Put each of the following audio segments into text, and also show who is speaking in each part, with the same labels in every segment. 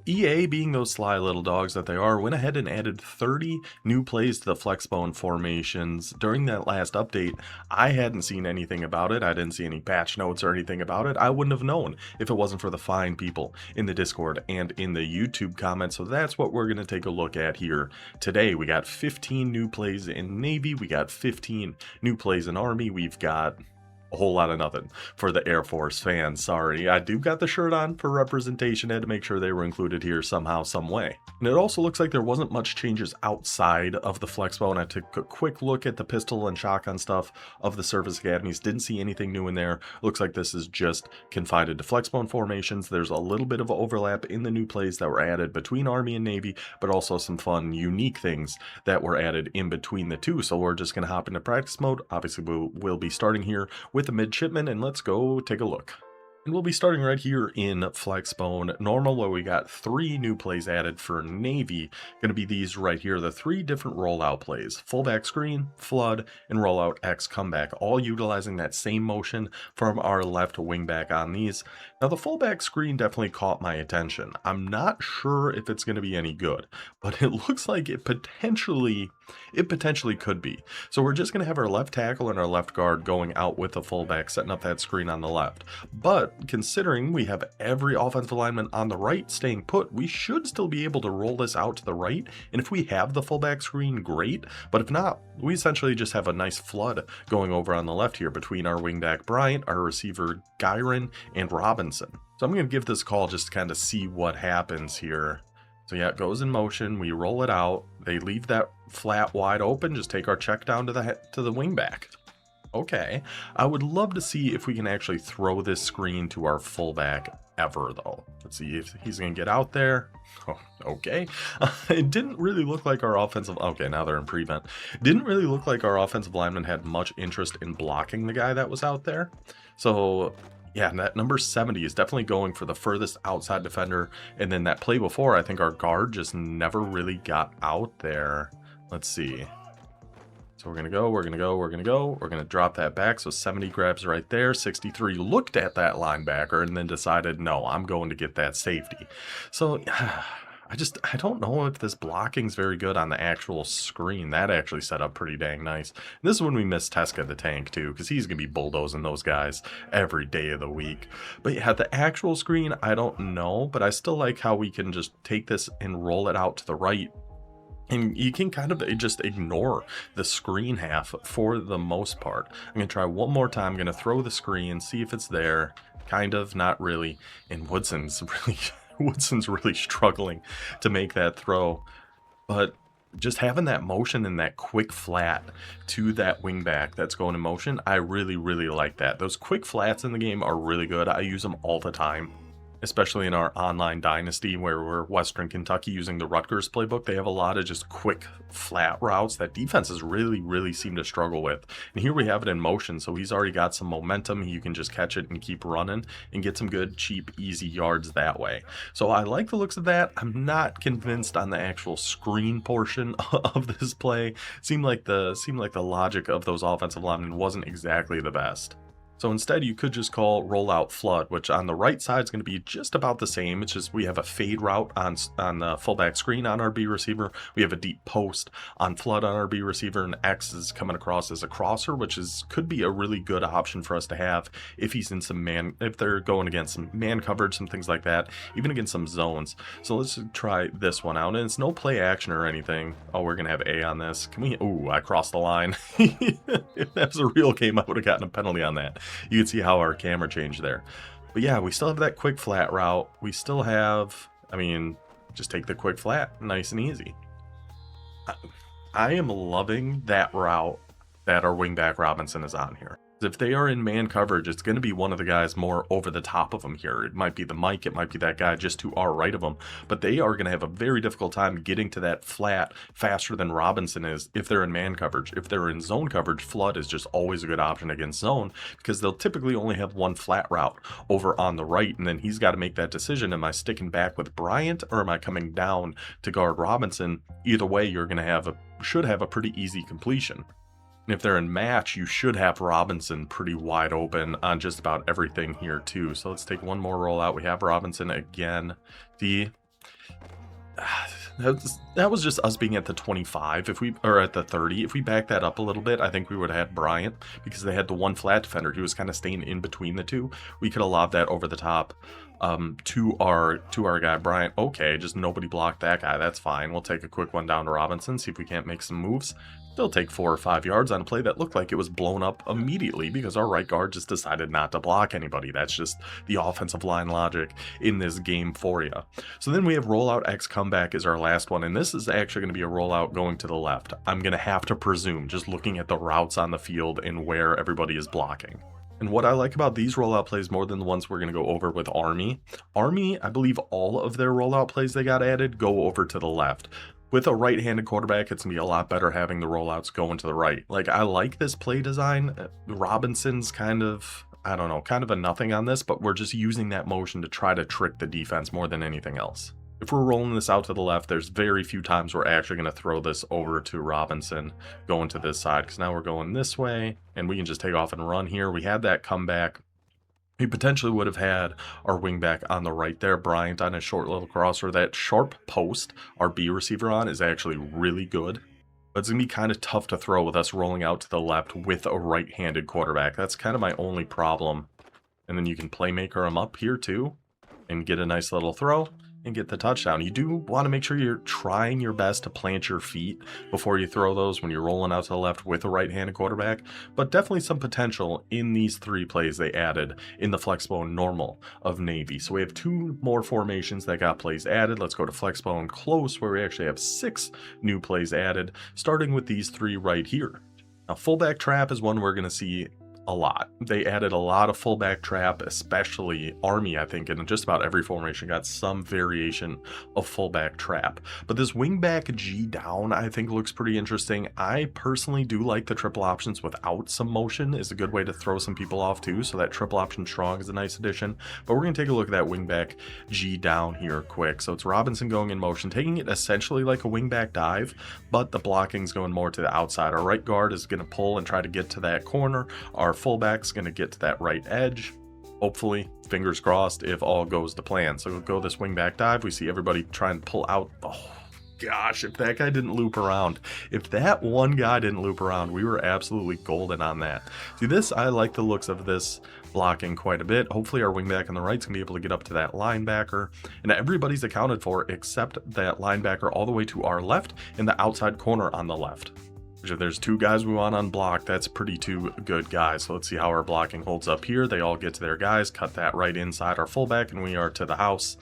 Speaker 1: EA, being those sly little dogs that they are, went ahead and added 30 new plays to the Flexbone formations. During that last update, I hadn't seen anything about it. I didn't see any patch notes or anything about it. I wouldn't have known if it wasn't for the fine people in the Discord and in the YouTube comments. So that's what we're going to take a look at here today. We got 15 new plays in Navy. We got 15 new plays in Army. We've got a whole lot of nothing for the Air Force fans. Sorry, I do got the shirt on for representation. I had to make sure they were included here somehow, some way. And it also looks like there wasn't much changes outside of the Flexbone. I took a quick look at the pistol and shotgun stuff of the service academies. Didn't see anything new in there. Looks like this is just confined to Flexbone formations. There's a little bit of overlap in the new plays that were added between Army and Navy, but also some fun, unique things that were added in between the two. So we're just going to hop into practice mode. Obviously, we'll be starting here with the midshipman, and let's go take a look. And we'll be starting right here in Flexbone Normal, where we got 3 new plays added for Navy. Going to be these right here, the 3 different rollout plays: fullback screen, flood, and rollout X comeback, all utilizing that same motion from our left wingback on these. Now, the fullback screen definitely caught my attention. I'm not sure if it's going to be any good, but it looks like it potentially could be. So we're just going to have our left tackle and our left guard going out with the fullback, setting up that screen on the left. But considering we have every offensive lineman on the right staying put, we should still be able to roll this out to the right. And if we have the fullback screen, great. But if not, we essentially just have a nice flood going over on the left here between our wingback Bryant, our receiver Gyron, and Robinson. So I'm going to give this call just to kind of see what happens here. So yeah, it goes in motion. We roll it out. They leave that flat wide open. Just take our check down to the wingback. Okay, I would love to see if we can actually throw this screen to our fullback ever, though. Let's see if he's going to get out there. Oh, okay. It didn't really look like our offensive... Okay, now they're in prevent. Didn't really look like our offensive lineman had much interest in blocking the guy that was out there. So... yeah, and that number 70 is definitely going for the furthest outside defender. And then that play before, I think our guard just never really got out there. Let's see. So we're going to drop that back. So 70 grabs right there. 63 looked at that linebacker and then decided, no, I'm going to get that safety. So I don't know if this blocking's very good on the actual screen. That actually set up pretty dang nice. And this is when we miss Teska the tank too, because he's going to be bulldozing those guys every day of the week. But yeah, the actual screen, I don't know, but I still like how we can just take this and roll it out to the right. And you can kind of just ignore the screen half for the most part. I'm going to try one more time. I'm going to throw the screen, see if it's there. Kind of, not really. And Woodson's really struggling to make that throw. But just having that motion and that quick flat to that wingback that's going in motion, I really, really like that. Those quick flats in the game are really good. I use them all the time, especially in our online dynasty where we're Western Kentucky using the Rutgers playbook. They have a lot of just quick flat routes that defenses really seem to struggle with. And here we have it in motion, so he's already got some momentum. You can just catch it and keep running and get some good, cheap, easy yards that way. So I like the looks of that. I'm not convinced on the actual screen portion of this play. Seemed like the logic of those offensive linemen wasn't exactly the best. So instead, you could just call rollout flood, which on the right side is going to be just about the same. It's just we have a fade route on the fullback screen on our B receiver. We have a deep post on flood on our B receiver, and X is coming across as a crosser, which could be a really good option for us to have if he's in if they're going against some man coverage, some things like that, even against some zones. So let's try this one out, and it's no play action or anything. Oh, we're going to have A on this. Can we? Ooh, I crossed the line. If that was a real game, I would have gotten a penalty on that. You can see how our camera changed there. But yeah, we still have that quick flat route. We still have, just take the quick flat, nice and easy. I am loving that route that our wingback Robinson is on here. If they are in man coverage, it's going to be one of the guys more over the top of them here. It might be the Mike, it might be that guy just to our right of them, but they are going to have a very difficult time getting to that flat faster than Robinson is if they're in man coverage. If they're in zone coverage, flood is just always a good option against zone because they'll typically only have one flat route over on the right, and then he's got to make that decision. Am I sticking back with Bryant or am I coming down to guard Robinson? Either way, you're going to should have a pretty easy completion. And if they're in match, you should have Robinson pretty wide open on just about everything here too. So let's take one more roll out. We have Robinson again. That was just us being at the 25. If we or at the 30, if we back that up a little bit, I think we would have had Bryant because they had the one flat defender. He was kind of staying in between the two. We could have lobbed that over the top to our guy Bryant. Okay, just nobody blocked that guy. That's fine. We'll take a quick one down to Robinson, see if we can't make some moves. They'll take 4 or 5 yards on a play that looked like it was blown up immediately because our right guard just decided not to block anybody. That's just the offensive line logic in this game for you. So then we have rollout X comeback is our last one, and this is actually going to be a rollout going to the left. I'm going to have to presume, just looking at the routes on the field and where everybody is blocking. And what I like about these rollout plays more than the ones we're going to go over with Army, I believe all of their rollout plays they got added go over to the left. With a right-handed quarterback, it's going to be a lot better having the rollouts going to the right. Like, I like this play design. Robinson's kind of, I don't know, kind of a nothing on this, but we're just using that motion to try to trick the defense more than anything else. If we're rolling this out to the left, there's very few times we're actually going to throw this over to Robinson going to this side, because now we're going this way, and we can just take off and run here. We had that comeback. We potentially would have had our wingback on the right there, Bryant on a short little crosser. That sharp post our B receiver on is actually really good. But it's going to be kind of tough to throw with us rolling out to the left with a right-handed quarterback. That's kind of my only problem. And then you can playmaker him up here too and get a nice little throw and get the touchdown. You do want to make sure you're trying your best to plant your feet before you throw those when you're rolling out to the left with a right-handed quarterback, but definitely some potential in these 3 plays they added in the Flexbone normal of Navy. So we have 2 more formations that got plays added. Let's go to Flexbone close, where we actually have 6 new plays added, starting with these 3 right here. Now, fullback trap is one we're going to see a lot. They added a lot of fullback trap, especially Army, I think, and just about every formation got some variation of fullback trap. But this wingback G down, I think, looks pretty interesting. I personally do like the triple options without some motion. Is a good way to throw some people off too, so that triple option strong is a nice addition. But we're going to take a look at that wingback G down here quick. So it's Robinson going in motion, taking it essentially like a wingback dive, but the blocking's going more to the outside. Our right guard is going to pull and try to get to that corner. Our fullback's going to get to that right edge. Hopefully, fingers crossed, if all goes to plan. So we'll go this wingback dive. We see everybody trying to pull out. Oh gosh, if that guy didn't loop around, if that one guy didn't loop around, we were absolutely golden on that. See this, I like the looks of this blocking quite a bit. Hopefully our wingback on the right's gonna be able to get up to that linebacker, and everybody's accounted for except that linebacker all the way to our left and the outside corner on the left. If there's 2 guys we want unblocked, that's pretty 2 good guys. So let's see how our blocking holds up here. They all get to their guys, cut that right inside our fullback, and we are to the house.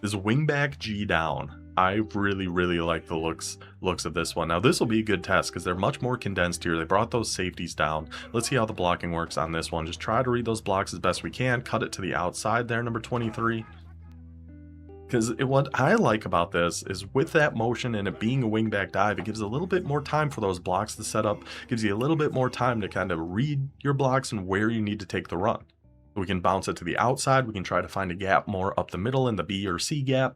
Speaker 1: This wingback G down, I really like the looks of this one. Now this will be a good test because they're much more condensed here. They brought those safeties down. Let's see how the blocking works on this one. Just try to read those blocks as best we can. Cut it to the outside there, number 23. Because what I like about this is with that motion and it being a wingback dive, it gives a little bit more time for those blocks to set up, gives you a little bit more time to kind of read your blocks and where you need to take the run. We can bounce it to the outside, we can try to find a gap more up the middle in the B or C gap.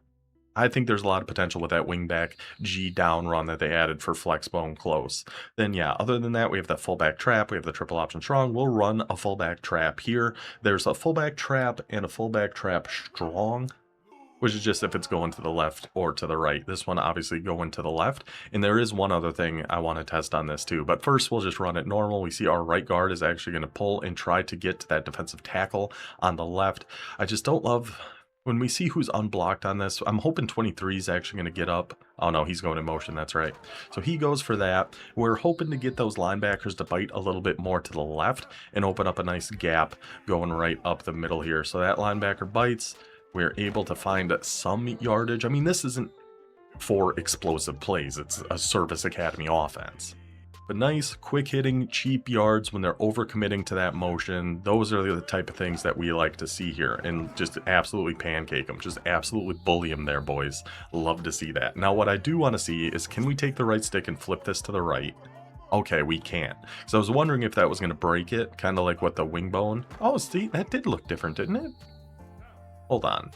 Speaker 1: I think there's a lot of potential with that wingback G down run that they added for Flexbone close. Then yeah, other than that, we have the fullback trap, we have the triple option strong. We'll run a fullback trap here. There's a fullback trap and a fullback trap strong, which is just if it's going to the left or to the right. This one obviously going to the left. And there is one other thing I want to test on this too. But first we'll just run it normal. We see our right guard is actually going to pull and try to get to that defensive tackle on the left. I just don't love when we see who's unblocked on this. I'm hoping 23 is actually going to get up. Oh no, he's going in motion, that's right. So he goes for that. We're hoping to get those linebackers to bite a little bit more to the left and open up a nice gap going right up the middle here. So that linebacker bites. We're able to find some yardage. I mean, this isn't for explosive plays. It's a Service Academy offense. But nice, quick hitting, cheap yards when they're overcommitting to that motion. Those are the type of things that we like to see here. And just absolutely pancake them. Just absolutely bully them there, boys. Love to see that. Now, what I do want to see is, can we take the right stick and flip this to the right? Okay, we can't. So I was wondering if that was going to break it. Kind of like what the wing bone. Oh, see, that did look different, didn't it? Hold on.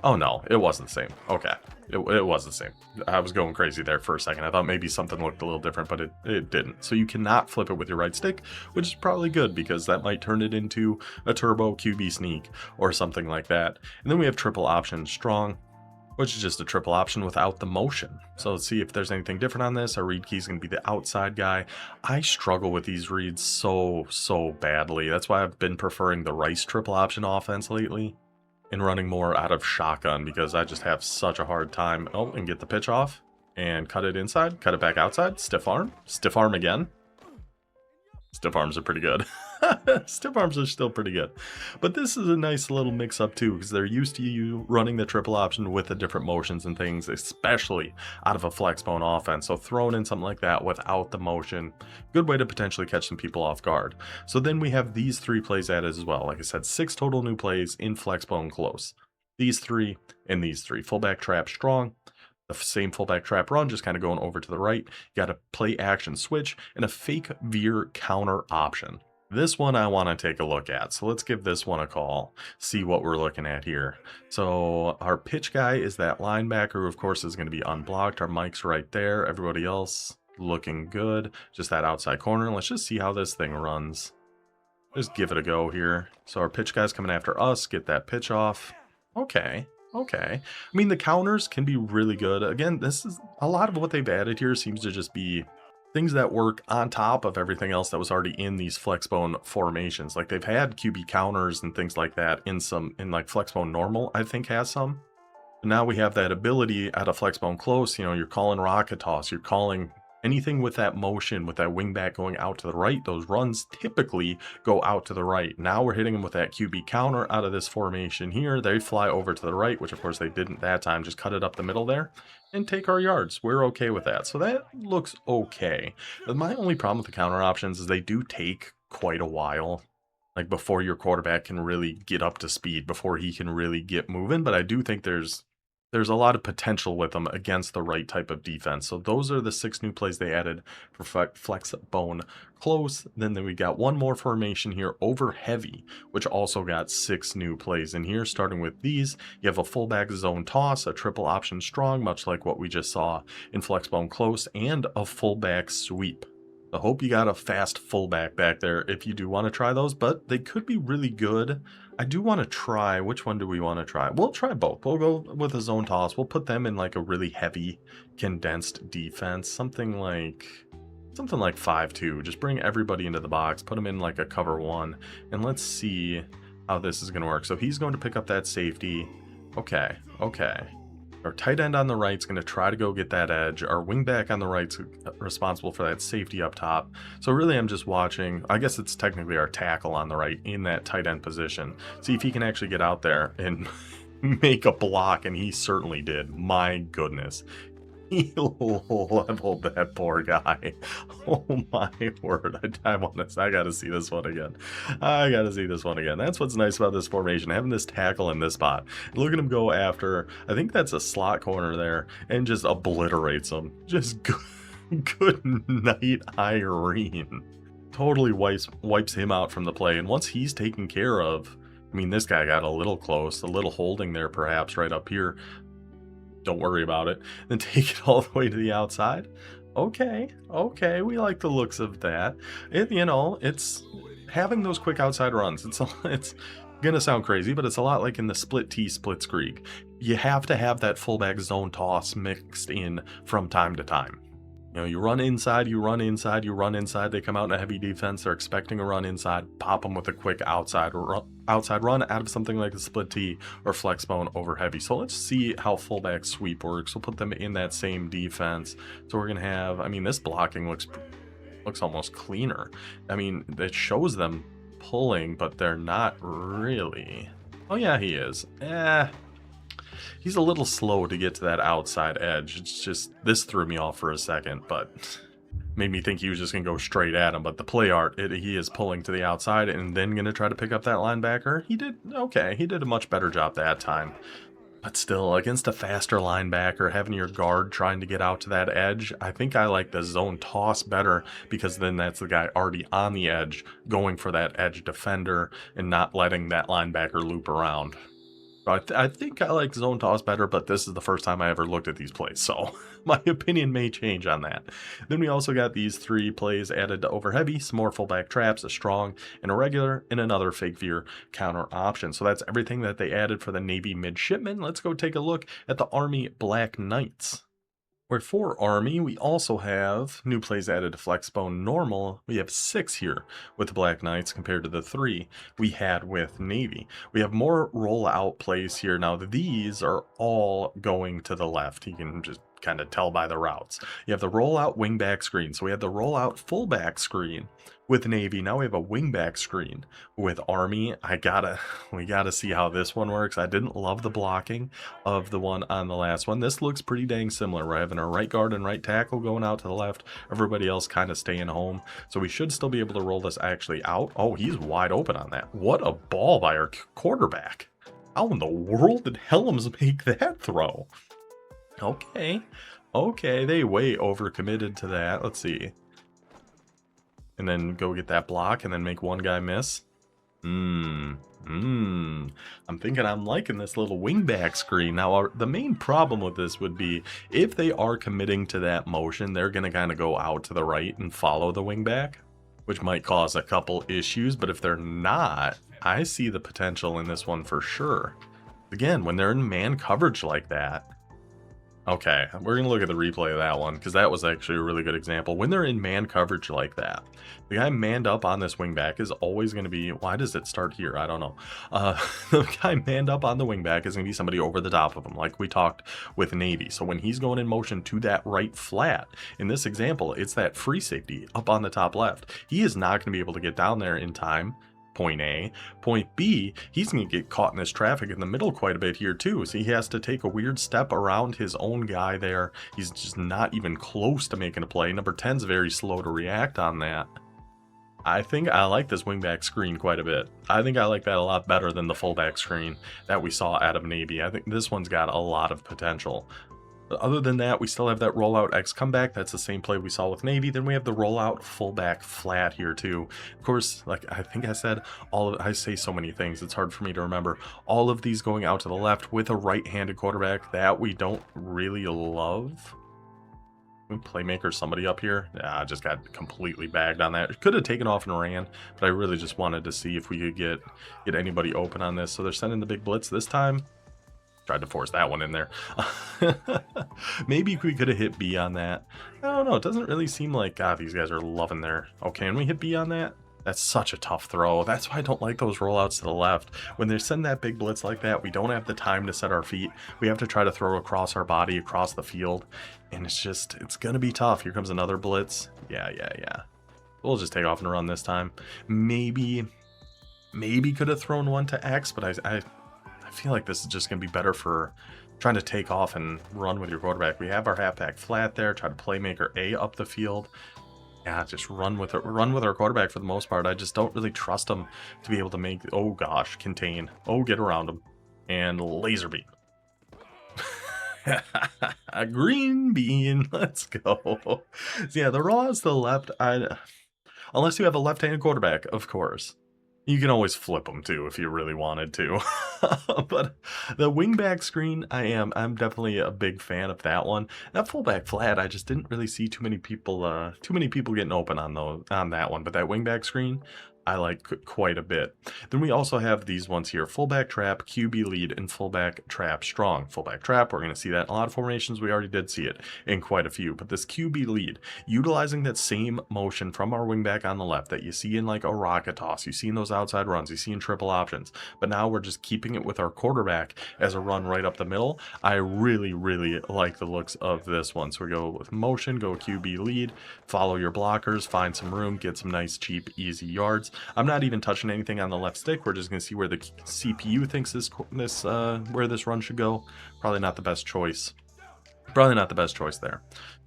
Speaker 1: Oh no, it wasn't the same. Okay. It was the same. I was going crazy there for a second. I thought maybe something looked a little different, but it didn't. So you cannot flip it with your right stick, which is probably good because that might turn it into a turbo QB sneak or something like that. And then we have triple option strong, which is just a triple option without the motion. So let's see if there's anything different on this. Our read key is going to be the outside guy. I struggle with these reads so badly. That's why I've been preferring the Rice triple option offense lately and running more out of shotgun because I just have such a hard time. Oh, and get the pitch off and cut it inside, cut it back outside, stiff arm again. Stiff arms are pretty good. Stiff arms are still pretty good. But this is a nice little mix up too, because they're used to you running the triple option with the different motions and things, especially out of a Flexbone offense. So throwing in something like that without the motion, good way to potentially catch some people off guard. So then we have these 3 plays added as well. Like I said, 6 total new plays in Flexbone close. These 3 and these 3. Fullback trap strong. The same fullback trap run, just kind of going over to the right. You got a play action switch and a fake veer counter option. This one I want to take a look at. So let's give this one a call, see what we're looking at here. So our pitch guy is that linebacker who of course is going to be unblocked. Our mic's right there. Everybody else looking good. Just that outside corner. Let's just see how this thing runs. Just give it a go here. So our pitch guy's coming after us. Get that pitch off. Okay. Okay. I mean, the counters can be really good. Again, this is a lot of what they've added here seems to just be things that work on top of everything else that was already in these Flexbone formations. Like they've had QB counters and things like that in like Flexbone normal, I think has some. But now we have that ability at a Flexbone close, you know, you're calling rocket toss, you're calling anything with that motion, with that wingback going out to the right. Those runs typically go out to the right. Now we're hitting them with that QB counter out of this formation here. They fly over to the right, which of course they didn't that time. Just cut it up the middle there and take our yards. We're okay with that. So that looks okay. But my only problem with the counter options is they do take quite a while. Like before your quarterback can really get up to speed, before he can really get moving. But I do think there's a lot of potential with them against the right type of defense. So those are the 6 new plays they added for Flexbone close. Then we got one more formation here, over heavy, which also got 6 new plays in here. Starting with these, you have a fullback zone toss, a triple option strong, much like what we just saw in Flexbone close, and a fullback sweep. I hope you got a fast fullback back there if you do want to try those, but they could be really good. I do want to try, which one do we want to try? We'll try both. We'll go with a zone toss. We'll put them in like a really heavy condensed defense, something like 5-2. Just bring everybody into the box, put them in like a cover 1, and let's see how this is going to work. So he's going to pick up that safety. Okay. Our tight end on the right is going to try to go get that edge. Our wingback on the right is responsible for that safety up top. So really I'm just watching, I guess it's technically our tackle on the right in that tight end position. See if he can actually get out there and make a block, and he certainly did. My goodness. He leveled that poor guy. Oh my word. I gotta see this one again. That's what's nice about this formation, having this tackle in this spot. Look at him go after, I think that's a slot corner there, and just obliterates him. Just good night, Irene. Totally wipes him out from the play. And once he's taken care of, I mean, this guy got a little close, a little holding there perhaps right up here. Don't worry about it. Then take it all the way to the outside. Okay, we like the looks of that. It's having those quick outside runs. It's gonna sound crazy, but it's a lot like in the split T, split Skrieg. You have to have that fullback zone toss mixed in from time to time. You know, you run inside, they come out in a heavy defense, they're expecting a run inside, pop them with a quick outside run out of something like the split T or Flexbone over heavy. So let's see how fullback sweep works. We'll put them in that same defense. So we're going to have, I mean, this blocking looks almost cleaner. I mean, it shows them pulling, but they're not really. Oh yeah, he is. He's a little slow to get to that outside edge. It's just, this threw me off for a second, but made me think he was just going to go straight at him. But the play art, he is pulling to the outside and then going to try to pick up that linebacker. He did okay. He did a much better job that time. But still, against a faster linebacker, having your guard trying to get out to that edge, I think I like the zone toss better, because then that's the guy already on the edge going for that edge defender and not letting that linebacker loop around. I think I like zone toss better, but this is the first time I ever looked at these plays, so my opinion may change on that. Then we also got these 3 plays added to over heavy, some more fullback traps, a strong, and a regular, and another fake veer counter option. So that's everything that they added for the Navy midshipmen. Let's go take a look at the Army Black Knights. Where for Army, we also have new plays added to Flexbone normal. We have 6 here with the Black Knights compared to the 3 we had with Navy. We have more rollout plays here. Now, these are all going to the left. You can just kind of tell by the routes. You have the rollout wingback screen. So we have the rollout fullback screen with Navy. Now we have a wingback screen with Army. We gotta see how this one works. I didn't love the blocking of the one on the last one. This looks pretty dang similar. We're having our right guard and right tackle going out to the left. Everybody else kind of staying home. So we should still be able to roll this actually out. Oh, he's wide open on that. What a ball by our quarterback. How in the world did Helms make that throw? Okay, they way overcommitted to that. Let's see. And then go get that block and then make one guy miss. I'm thinking I'm liking this little wingback screen. Now, the main problem with this would be if they are committing to that motion, they're going to kind of go out to the right and follow the wingback, which might cause a couple issues. But if they're not, I see the potential in this one for sure. Again, when they're in man coverage like that. Okay, we're going to look at the replay of that one because that was actually a really good example. When they're in man coverage like that, the guy manned up on this wingback is always going to be, why does it start here? I don't know. The guy manned up on the wingback is going to be somebody over the top of him, like we talked with Navy. So when he's going in motion to that right flat, in this example, it's that free safety up on the top left. He is not going to be able to get down there in time. Point A. Point B, he's going to get caught in this traffic in the middle quite a bit here too. So he has to take a weird step around his own guy there. He's just not even close to making a play. Number 10's very slow to react on that. I think I like this wingback screen quite a bit. I think I like that a lot better than the fullback screen that we saw out of Navy. I think this one's got a lot of potential. But other than that, we still have that rollout X comeback. That's the same play we saw with Navy. Then we have the rollout fullback flat here too. Of course, like I think I said, I say so many things, it's hard for me to remember. All of these going out to the left with a right-handed quarterback that we don't really love. Playmaker, somebody up here. I just got completely bagged on that. Could have taken off and ran, but I really just wanted to see if we could get anybody open on this. So they're sending the big blitz this time. Tried to force that one in there. Maybe we could have hit B on that. I don't know. It doesn't really seem like, God, these guys are loving their... Oh, can we hit B on that? That's such a tough throw. That's why I don't like those rollouts to the left. When they send that big blitz like that, we don't have the time to set our feet. We have to try to throw across our body, across the field. And it's going to be tough. Here comes another blitz. Yeah. We'll just take off and run this time. Maybe could have thrown one to X, but I feel like this is just going to be better for trying to take off and run with your quarterback. We have our halfback flat there. Try to playmaker A up the field. Yeah, just run with our quarterback for the most part. I just don't really trust him to be able to make, oh gosh, contain. Oh, get around him. And laser beam. A green bean. Let's go. So yeah, the rollouts to the left, unless you have a left-handed quarterback, of course. You can always flip them too if you really wanted to. But the wingback screen, I'm definitely a big fan of that one. That fullback flat, I just didn't really see too many people getting open on that one. But that wingback screen, I like quite a bit. Then we also have these ones here: fullback trap, QB lead, and fullback trap strong. Fullback trap, we're going to see that in a lot of formations. We already did see it in quite a few. But this QB lead, utilizing that same motion from our wingback on the left that you see in like a rocket toss, you see in those outside runs, you see in triple options. But now we're just keeping it with our quarterback as a run right up the middle. I really, really like the looks of this one. So we go with motion, go QB lead, follow your blockers, find some room, get some nice, cheap, easy yards. I'm not even touching anything on the left stick. We're just going to see where the CPU thinks where this run should go. Probably not the best choice. Probably not the best choice there.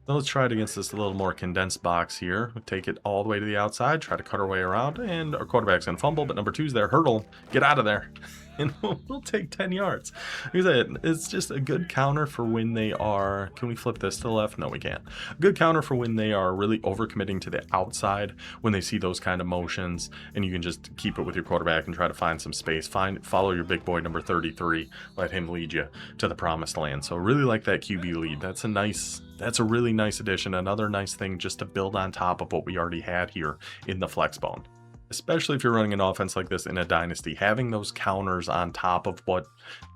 Speaker 1: So let's try it against this little more condensed box here. We'll take it all the way to the outside, try to cut our way around, and our quarterback's gonna fumble, but number two's there, hurdle, get out of there. And we'll take 10 yards. Like I said, it's just a good counter for when they are, can we flip this to the left? No, we can't. Good counter for when they are really overcommitting to the outside, when they see those kind of motions, and you can just keep it with your quarterback and try to find some space. Follow your big boy, number 33, let him lead you to the promised land. So really like that QB lead. That's a really nice addition. Another nice thing just to build on top of what we already had here in the Flexbone. Especially if you're running an offense like this in a dynasty, having those counters on top of what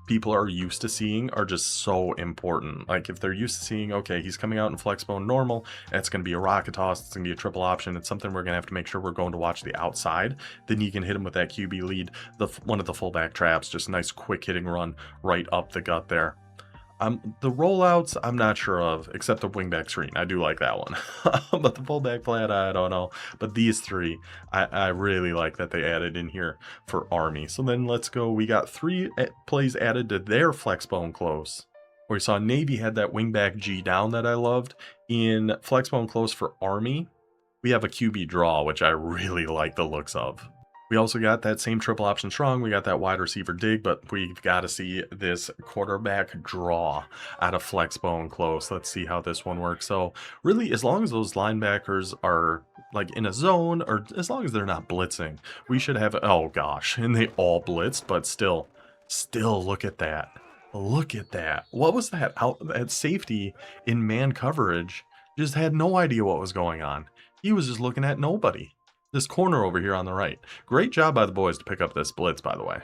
Speaker 1: people are used to seeing are just so important. Like if they're used to seeing, okay, he's coming out in Flexbone normal, it's going to be a rocket toss, it's going to be a triple option, it's something we're going to have to make sure we're going to watch the outside, then you can hit him with that QB lead, one of the fullback traps, just a nice quick hitting run right up the gut there. The rollouts, I'm not sure of, except the wingback screen. I do like that one. But the fullback flat, I don't know. But these three, I really like that they added in here for Army. So then let's go. We got 3 plays added to their Flexbone close. Where we saw Navy had that wingback G down that I loved. In Flexbone close for Army, we have a QB draw, which I really like the looks of. We also got that same triple option strong. We got that wide receiver dig, but we've got to see this quarterback draw out of Flexbone close. Let's see how this one works. So really, as long as those linebackers are like in a zone, or as long as they're not blitzing, we should have, oh gosh, and they all blitzed, but still look at that. Look at that. What was that out at safety in man coverage? Just had no idea what was going on. He was just looking at nobody. This corner over here on the right. Great job by the boys to pick up this blitz, by the way.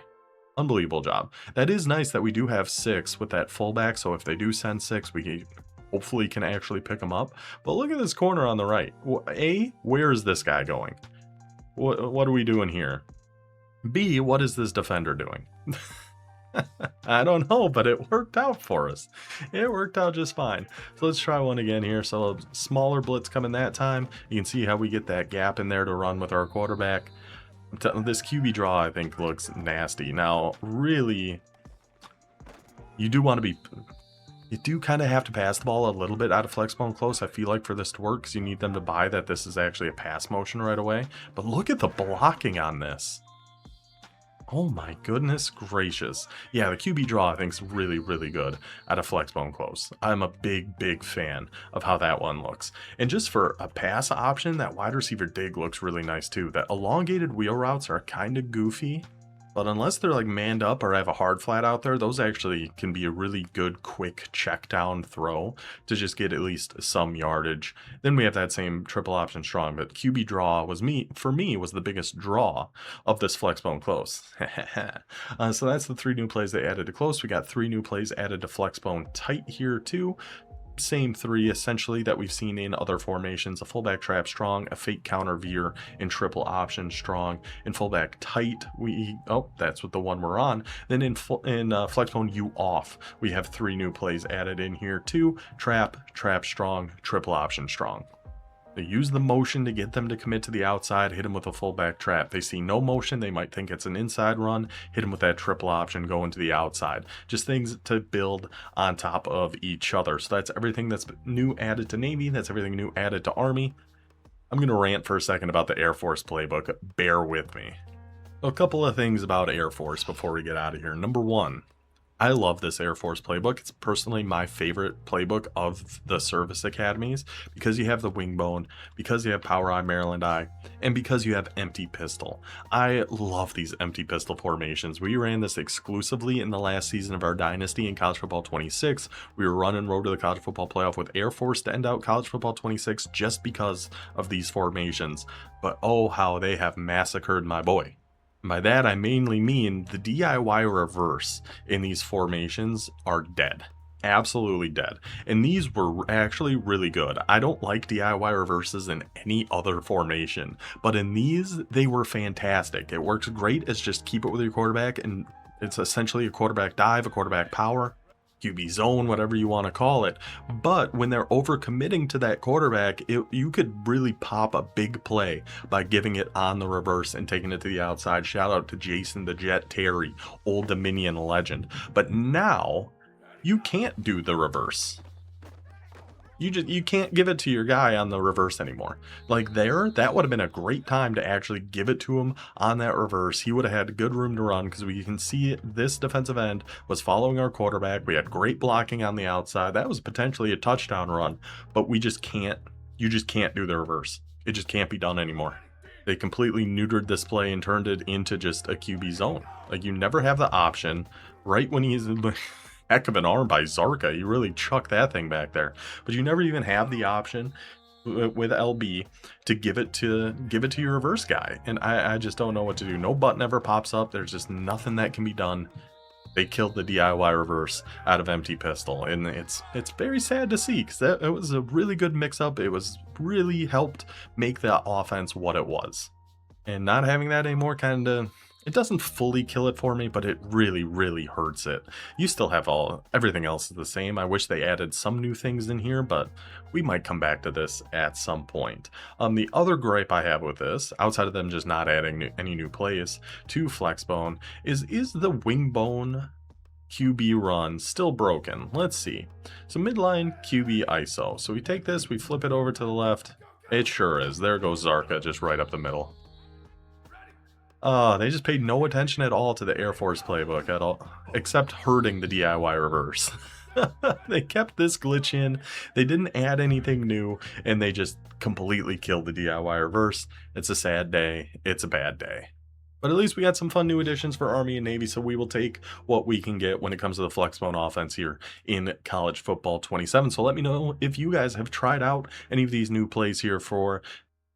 Speaker 1: Unbelievable job. That is nice that we do have 6 with that fullback, so if they do send 6, we hopefully can actually pick them up. But look at this corner on the right. A, where is this guy going? What are we doing here? B, what is this defender doing? I don't know, but it worked out for us. It worked out just fine. So let's try one again here. So a smaller blitz coming that time. You can see how we get that gap in there to run with our quarterback. This QB draw, I think, looks nasty. Now, really, you do kind of have to pass the ball a little bit out of Flexbone close, I feel like, for this to work, because you need them to buy that this is actually a pass motion right away. But look at the blocking on this. Oh my goodness gracious. Yeah, the QB draw I think is really, really good out of Flexbone close. I'm a big fan of how that one looks. And just for a pass option, that wide receiver dig looks really nice too. That elongated wheel routes are kind of goofy, but unless they're like manned up or have a hard flat out there, those actually can be a really good quick check down throw to just get at least some yardage. Then we have that same triple option strong, but QB draw was for me was the biggest draw of this Flexbone close. So that's the 3 new plays they added to close. We got 3 new plays added to Flexbone tight here too. Same 3 essentially that we've seen in other formations: a fullback trap strong, a fake counter veer, and triple option strong. In fullback tight, that's what the one we're on. Then in Flexbone U off, we have 3 new plays added in here too: trap strong, triple option strong. They use the motion to get them to commit to the outside, hit them with a fullback trap. They see no motion, they might think it's an inside run, hit them with that triple option, go into the outside. Just things to build on top of each other. So that's everything that's new added to Navy, that's everything new added to Army. I'm going to rant for a second about the Air Force playbook. Bear with me. A couple of things about Air Force before we get out of here. Number 1. I love this Air Force playbook. It's personally my favorite playbook of the service academies, because you have the wing bone, because you have power eye, Maryland eye, and because you have empty pistol. I love these empty pistol formations. We ran this exclusively in the last season of our dynasty in College Football 26. We were running road to the College Football Playoff with Air Force to end out College Football 26 just because of these formations. But oh, how they have massacred my boy. By that, I mainly mean the DIY reverse in these formations are dead. Absolutely dead. And these were actually really good. I don't like DIY reverses in any other formation, but in these, they were fantastic. It works great as just keep it with your quarterback, and it's essentially a quarterback dive, a quarterback power, QB zone, whatever you want to call it. But when they're overcommitting to that quarterback, you could really pop a big play by giving it on the reverse and taking it to the outside. Shout out to Jason the Jet Terry, Old Dominion legend. But now you can't do the reverse. You can't give it to your guy on the reverse anymore. Like there, that would have been a great time to actually give it to him on that reverse. He would have had good room to run because we can see this defensive end was following our quarterback. We had great blocking on the outside. That was potentially a touchdown run, but we just can't. You just can't do the reverse. It just can't be done anymore. They completely neutered this play and turned it into just a QB zone. Like you never have the option right when he's heck of an arm by Zarka. You really chuck that thing back there. But you never even have the option with LB to give it to your reverse guy. And I just don't know what to do. No button ever pops up. There's just nothing that can be done. They killed the DIY reverse out of empty pistol, and it's very sad to see because it was a really good mix-up. It was really helped make the offense what it was, and not having that anymore kind of, it doesn't fully kill it for me, but it really hurts it. You still have everything else is the same. I wish they added some new things in here, but we might come back to this at some point. The other gripe I have with this, outside of them just not adding any new plays to Flexbone, is the Wingbone QB run still broken? Let's see. So midline QB ISO. So we take this, we flip it over to the left. It sure is. There goes Zarka just right up the middle. They just paid no attention at all to the Air Force playbook at all, except hurting the DIY reverse. They kept this glitch in, they didn't add anything new, and they just completely killed the DIY reverse. It's a sad day, it's a bad day. But at least we got some fun new additions for Army and Navy, so we will take what we can get when it comes to the Flexbone offense here in College Football 27. So let me know if you guys have tried out any of these new plays here for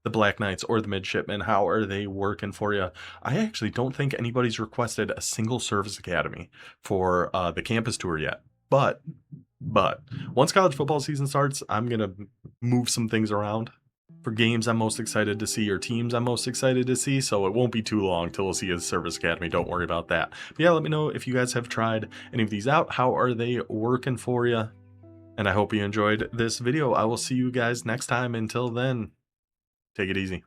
Speaker 1: the Black Knights or the Midshipmen. How are they working for you? I actually don't think anybody's requested a single service academy for the campus tour yet. But once college football season starts, I'm going to move some things around for games I'm most excited to see or teams I'm most excited to see. So it won't be too long till we'll see a service academy. Don't worry about that. But yeah, let me know if you guys have tried any of these out. How are they working for you? And I hope you enjoyed this video. I will see you guys next time. Until then, take it easy.